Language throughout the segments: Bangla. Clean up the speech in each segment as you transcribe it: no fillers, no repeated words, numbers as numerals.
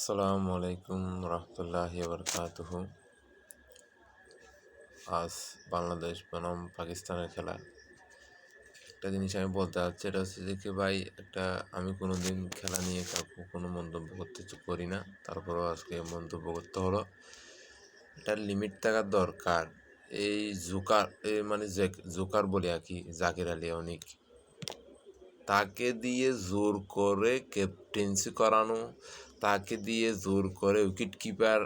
আসসালামু আলাইকুম রহমতুল্লাহি বরকাতুহু। আজ বাংলাদেশ বনাম পাকিস্তানের খেলা। একটা জিনিস আমি বলতে চাচ্ছি, এটা হচ্ছে যে কি ভাই, আমি কোনো দিন খেলা নিয়ে কাউকে কোনো মন্তব্য করতে করি না, তারপরেও আজকে মন্তব্য করতে হলো। এটার লিমিট থাকার দরকার। এই জোকার বলে আর কি, জাকির আলী অনিক, তাকে দিয়ে জোর করে ক্যাপ্টেন্সি করানো, তাকে দিয়ে জোর করে উইকেট কিপার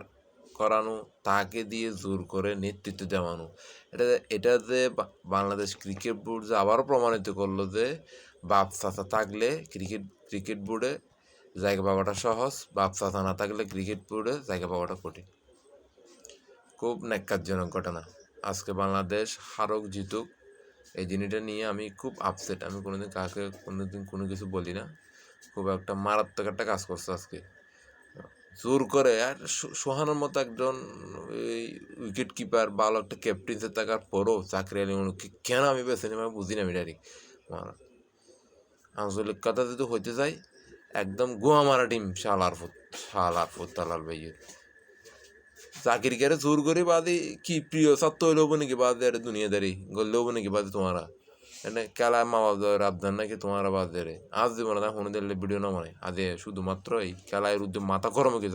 করানো, তাকে দিয়ে জোর করে নেতৃত্ব দেওয়ানো, এটা যে বাংলাদেশ ক্রিকেট বোর্ড যে আবারও প্রমাণিত করলো যে বাপ চাচা থাকলে ক্রিকেট বোর্ডে জায়গা পাওয়াটা সহজ, বাপ চাচা না থাকলে ক্রিকেট বোর্ডে জায়গা পাওয়াটা কঠিন। খুব ন্যাক্কারজনক ঘটনা। আজকে বাংলাদেশ হারুক জিতুক, এই জিনিসটা নিয়ে আমি খুব আপসেট। আমি কোনোদিন কোনো কিছু বলি না। খুব একটা মারাত্মক একটা কাজ করছে আজকে। জোর করে আর সোহানের মতো একজন উইকেট কিপার, ভালো একটা ক্যাপ্টেন্সি থাকার পরও চাকরি আলী কেন আমি বেছে নিই, আমি বুঝি না। আমি ডাইরেক্ট আঞ্চলিক কথা যদি হইতে যাই, একদম গোয়া মারা টিম। শালার ফুত তালাল ভাইয়ের চাকরি করে জোর করে বাদে কি প্রিয় সত্য হইলে হবো নাকি বাদে দুনিয়াদারি গড়লে হবো নাকি বাদে তোমারা এনে খেলা মা বাপ রাবদান নাকি তোমারা বাদ দেরে আজ দিব না ফোনে দিলে ভিডিও না মানে আজ শুধুমাত্র এই খেলায় উদ্যোগ মাথা গরম কি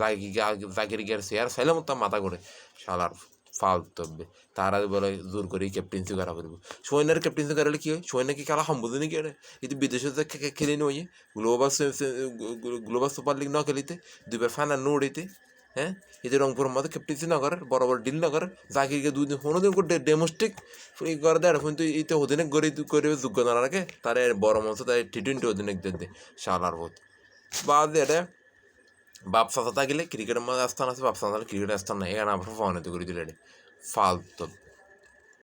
চাকরি গিয়ে শেয়ার চাইলে মতো মাথা করে শালার ফালতব্যে তারা বলে জোর করে ক্যাপ্টেন্সি করা করবো। সৈন্যের ক্যাপ্টেন্সি করালে কি হয়? সৈন্য কি খেলা সম্বোধ নাকি এটা? কিন্তু বিদেশে খেলে নিয়ে গ্লোবাল সুপার লিগ ন খেলিতে দুইবার ফাইনাল নো উড়িতে, হ্যাঁ, এদের রংপুরের মধ্যে ক্যাপ্টেন্সি না করে, বড় ডিল না করে, জাকিরকে 2 দিন 15 দিন করে ডেমোস্টিক করে দেয়। কিন্তু এইতে অধিনায়ক করে যোগ্য না রাখে তার বড় মঞ্চ, তার T20 অধিনায়ক দিয়ে শালার বোধ বাদ এটা বাপ চাচা থাকলে ক্রিকেটের মধ্যে স্থান আছে, বাপ চাচা ক্রিকেটের স্থান নাই, এখানে আবার প্রমাণিত করে দিলে ফালতু।